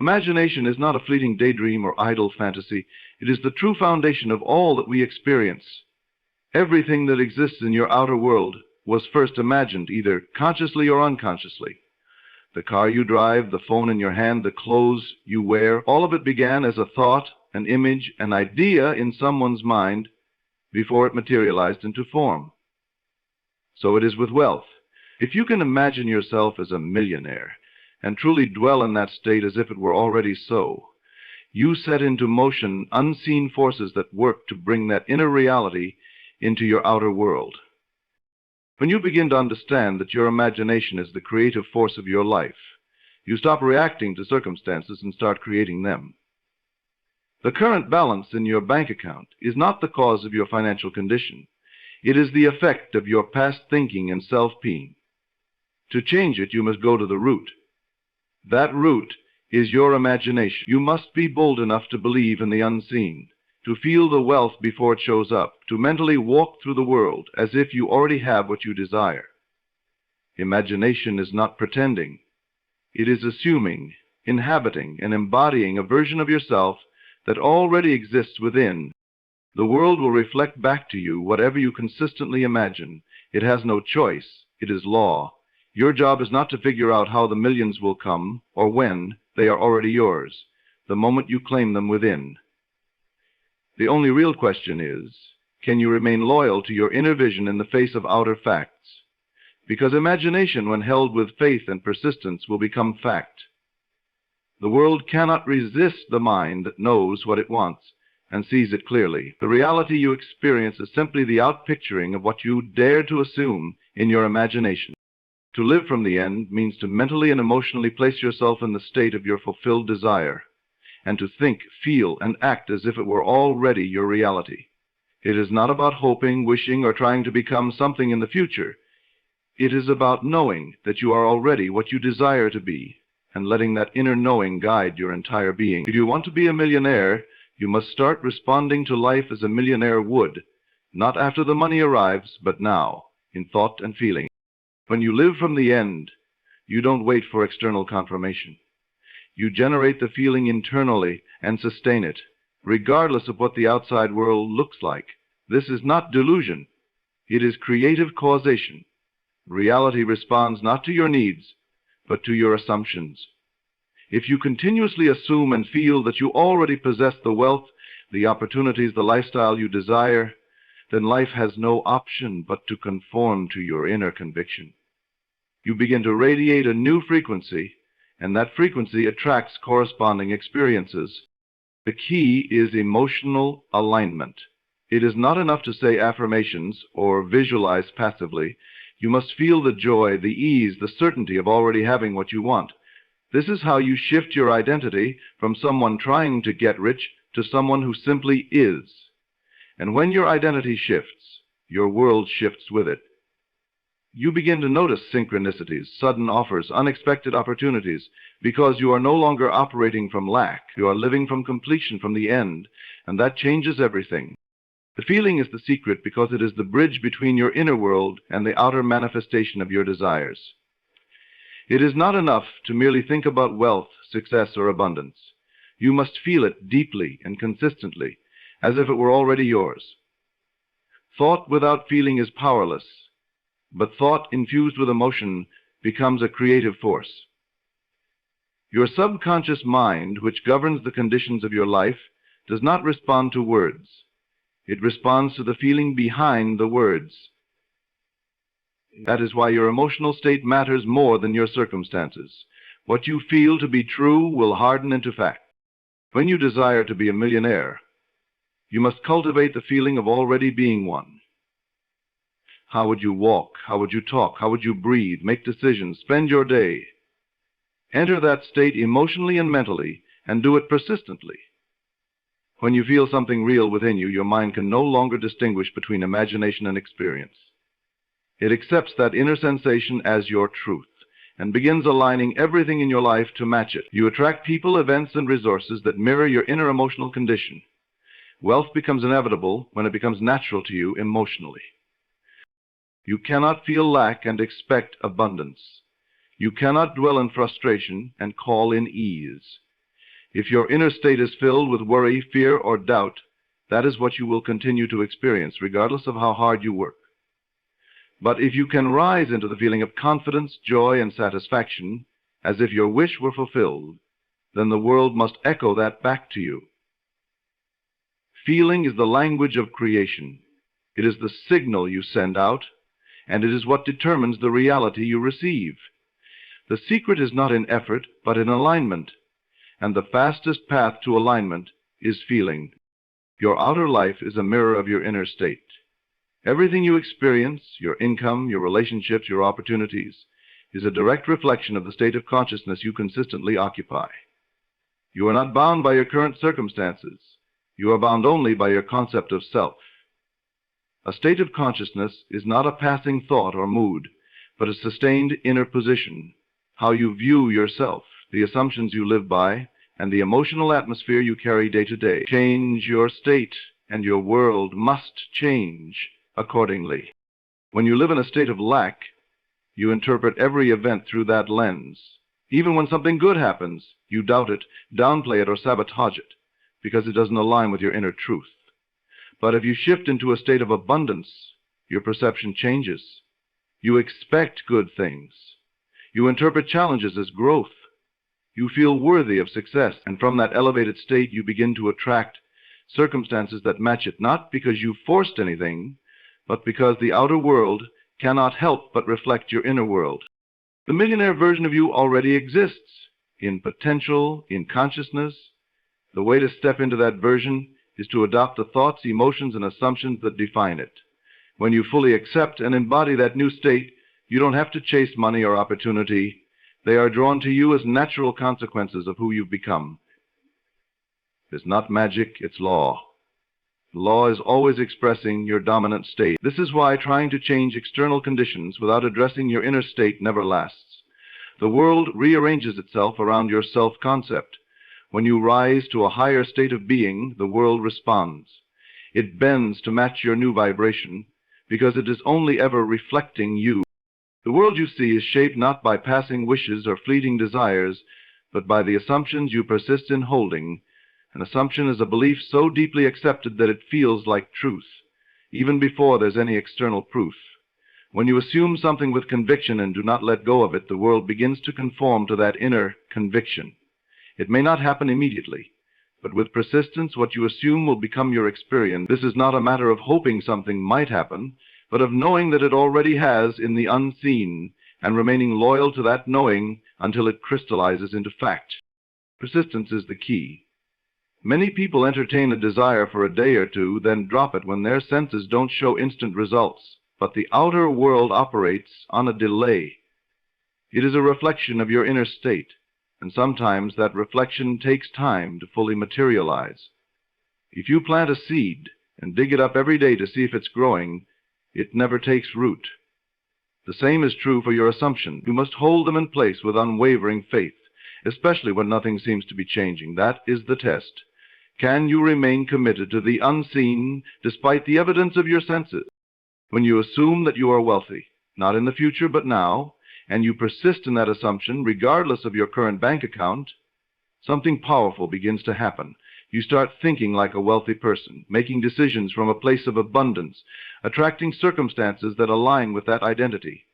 Imagination is not a fleeting daydream or idle fantasy. It is the true foundation of all that we experience. Everything that exists in your outer world was first imagined, either consciously or unconsciously. The car you drive, the phone in your hand, the clothes you wear, all of it began as a thought, an image, an idea in someone's mind before it materialized into form. So it is with wealth. If you can imagine yourself as a millionaire and truly dwell in that state as if it were already so, you set into motion unseen forces that work to bring that inner reality into your outer world. When you begin to understand that your imagination is the creative force of your life, you stop reacting to circumstances and start creating them. The current balance in your bank account is not the cause of your financial condition. It is the effect of your past thinking and self-being. To change it, you must go to the root. That root is your imagination. You must be bold enough to believe in the unseen, to feel the wealth before it shows up, to mentally walk through the world as if you already have what you desire. Imagination is not pretending. It is assuming, inhabiting, and embodying a version of yourself that already exists within. The world will reflect back to you whatever you consistently imagine. It has no choice. It is law. Your job is not to figure out how the millions will come or when. They are already yours, the moment you claim them within. The only real question is, can you remain loyal to your inner vision in the face of outer facts? Because imagination, when held with faith and persistence, will become fact. The world cannot resist the mind that knows what it wants and sees it clearly. The reality you experience is simply the outpicturing of what you dare to assume in your imagination. To live from the end means to mentally and emotionally place yourself in the state of your fulfilled desire, and to think, feel, and act as if it were already your reality. It is not about hoping, wishing, or trying to become something in the future. It is about knowing that you are already what you desire to be, and letting that inner knowing guide your entire being. If you want to be a millionaire, you must start responding to life as a millionaire would, not after the money arrives, but now, in thought and feeling. When you live from the end, you don't wait for external confirmation. You generate the feeling internally and sustain it, regardless of what the outside world looks like. This is not delusion. It is creative causation. Reality responds not to your needs, but to your assumptions. If you continuously assume and feel that you already possess the wealth, the opportunities, the lifestyle you desire, then life has no option but to conform to your inner conviction. You begin to radiate a new frequency, and that frequency attracts corresponding experiences. The key is emotional alignment. It is not enough to say affirmations or visualize passively. You must feel the joy, the ease, the certainty of already having what you want. This is how you shift your identity from someone trying to get rich to someone who simply is. And when your identity shifts, your world shifts with it. You begin to notice synchronicities, sudden offers, unexpected opportunities, because you are no longer operating from lack. You are living from completion, from the end, and that changes everything. The feeling is the secret because it is the bridge between your inner world and the outer manifestation of your desires. It is not enough to merely think about wealth, success, or abundance. You must feel it deeply and consistently, as if it were already yours. Thought without feeling is powerless, but thought infused with emotion becomes a creative force. Your subconscious mind, which governs the conditions of your life, does not respond to words. It responds to the feeling behind the words. That is why your emotional state matters more than your circumstances. What you feel to be true will harden into fact. When you desire to be a millionaire, you must cultivate the feeling of already being one. How would you walk? How would you talk? How would you breathe, make decisions, spend your day? Enter that state emotionally and mentally, and do it persistently. When you feel something real within you, your mind can no longer distinguish between imagination and experience. It accepts that inner sensation as your truth and begins aligning everything in your life to match it. You attract people, events, and resources that mirror your inner emotional condition. Wealth becomes inevitable when it becomes natural to you emotionally. You cannot feel lack and expect abundance. You cannot dwell in frustration and call in ease. If your inner state is filled with worry, fear, or doubt, that is what you will continue to experience, regardless of how hard you work. But if you can rise into the feeling of confidence, joy, and satisfaction, as if your wish were fulfilled, then the world must echo that back to you. Feeling is the language of creation. It is the signal you send out, and it is what determines the reality you receive. The secret is not in effort, but in alignment, and the fastest path to alignment is feeling. Your outer life is a mirror of your inner state. Everything you experience, your income, your relationships, your opportunities, is a direct reflection of the state of consciousness you consistently occupy. You are not bound by your current circumstances. You are bound only by your concept of self. A state of consciousness is not a passing thought or mood, but a sustained inner position, how you view yourself, the assumptions you live by, and the emotional atmosphere you carry day to day. Change your state, and your world must change accordingly. When you live in a state of lack, you interpret every event through that lens. Even when something good happens, you doubt it, downplay it, or sabotage it, because it doesn't align with your inner truth. But if you shift into a state of abundance, your perception changes. You expect good things. You interpret challenges as growth. You feel worthy of success, and from that elevated state you begin to attract circumstances that match it, not because you forced anything, but because the outer world cannot help but reflect your inner world. The millionaire version of you already exists, in potential, in consciousness. The way to step into that version is to adopt the thoughts, emotions, and assumptions that define it. When you fully accept and embody that new state, you don't have to chase money or opportunity. They are drawn to you as natural consequences of who you've become. It's not magic, it's law. Law is always expressing your dominant state. This is why trying to change external conditions without addressing your inner state never lasts. The world rearranges itself around your self-concept. When you rise to a higher state of being, the world responds. It bends to match your new vibration, because it is only ever reflecting you. The world you see is shaped not by passing wishes or fleeting desires, but by the assumptions you persist in holding. An assumption is a belief so deeply accepted that it feels like truth, even before there's any external proof. When you assume something with conviction and do not let go of it, the world begins to conform to that inner conviction. It may not happen immediately, but with persistence, what you assume will become your experience. This is not a matter of hoping something might happen, but of knowing that it already has in the unseen, and remaining loyal to that knowing until it crystallizes into fact. Persistence is the key. Many people entertain a desire for a day or two, then drop it when their senses don't show instant results. But the outer world operates on a delay. It is a reflection of your inner state, and sometimes that reflection takes time to fully materialize. If you plant a seed and dig it up every day to see if it's growing, it never takes root. The same is true for your assumptions. You must hold them in place with unwavering faith, especially when nothing seems to be changing. That is the test. Can you remain committed to the unseen despite the evidence of your senses? When you assume that you are wealthy, not in the future but now, and you persist in that assumption regardless of your current bank account, something powerful begins to happen. You start thinking like a wealthy person, making decisions from a place of abundance, attracting circumstances that align with that identity.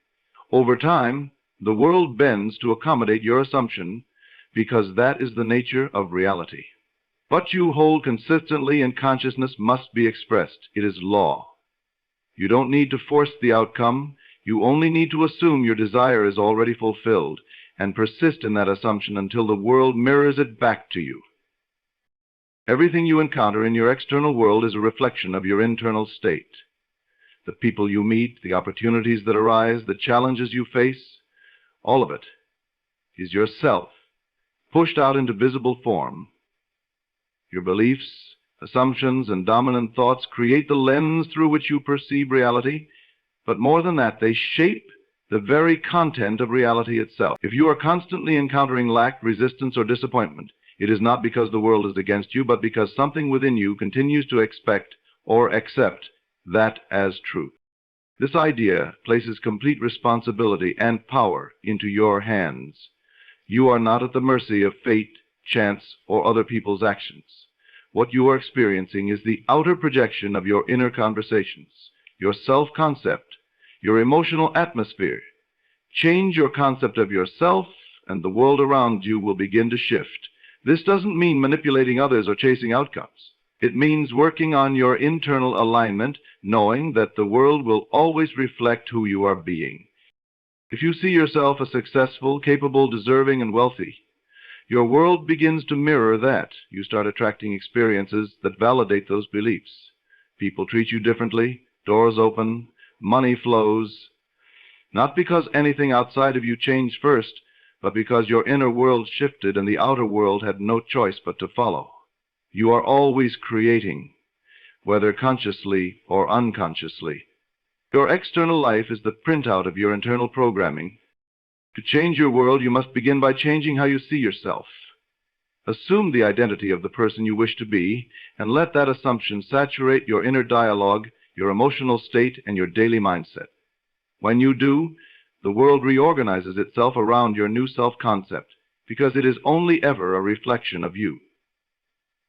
Over time, the world bends to accommodate your assumption because that is the nature of reality. What you hold consistently in consciousness must be expressed. It is law. You don't need to force the outcome. You only need to assume your desire is already fulfilled and persist in that assumption until the world mirrors it back to you. Everything you encounter in your external world is a reflection of your internal state. The people you meet, the opportunities that arise, the challenges you face, all of it is yourself, pushed out into visible form. Your beliefs, assumptions, and dominant thoughts create the lens through which you perceive reality, but more than that, they shape the very content of reality itself. If you are constantly encountering lack, resistance, or disappointment, it is not because the world is against you, but because something within you continues to expect or accept that as truth. This idea places complete responsibility and power into your hands. You are not at the mercy of fate, chance, or other people's actions. What you are experiencing is the outer projection of your inner conversations, your self-concept, your emotional atmosphere. Change your concept of yourself, and the world around you will begin to shift. This doesn't mean manipulating others or chasing outcomes. It means working on your internal alignment, knowing that the world will always reflect who you are being. If you see yourself as successful, capable, deserving, and wealthy, your world begins to mirror that. You start attracting experiences that validate those beliefs. People treat you differently, doors open, money flows, not because anything outside of you changed first, but because your inner world shifted and the outer world had no choice but to follow. You are always creating, whether consciously or unconsciously. Your external life is the printout of your internal programming. To change your world, you must begin by changing how you see yourself. Assume the identity of the person you wish to be, and let that assumption saturate your inner dialogue, your emotional state, and your daily mindset. When you do, the world reorganizes itself around your new self-concept, because it is only ever a reflection of you.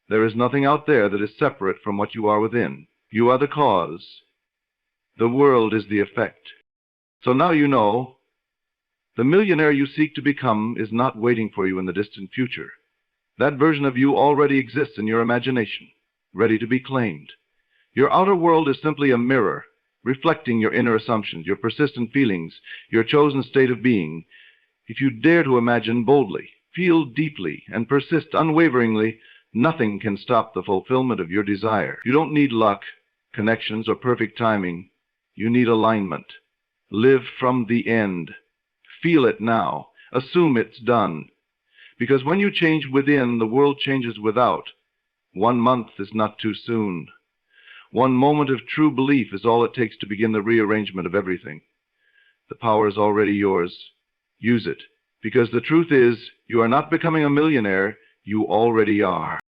There is nothing out there that is separate from what you are within. You are the cause. The world is the effect. So now you know, the millionaire you seek to become is not waiting for you in the distant future. That version of you already exists in your imagination, ready to be claimed. Your outer world is simply a mirror, reflecting your inner assumptions, your persistent feelings, your chosen state of being. If you dare to imagine boldly, feel deeply, and persist unwaveringly, nothing can stop the fulfillment of your desire. You don't need luck, connections, or perfect timing. You need alignment. Live from the end. Feel it now. Assume it's done. Because when you change within, the world changes without. 1 month is not too soon. 1 moment of true belief is all it takes to begin the rearrangement of everything. The power is already yours. Use it. Because the truth is, you are not becoming a millionaire, you already are.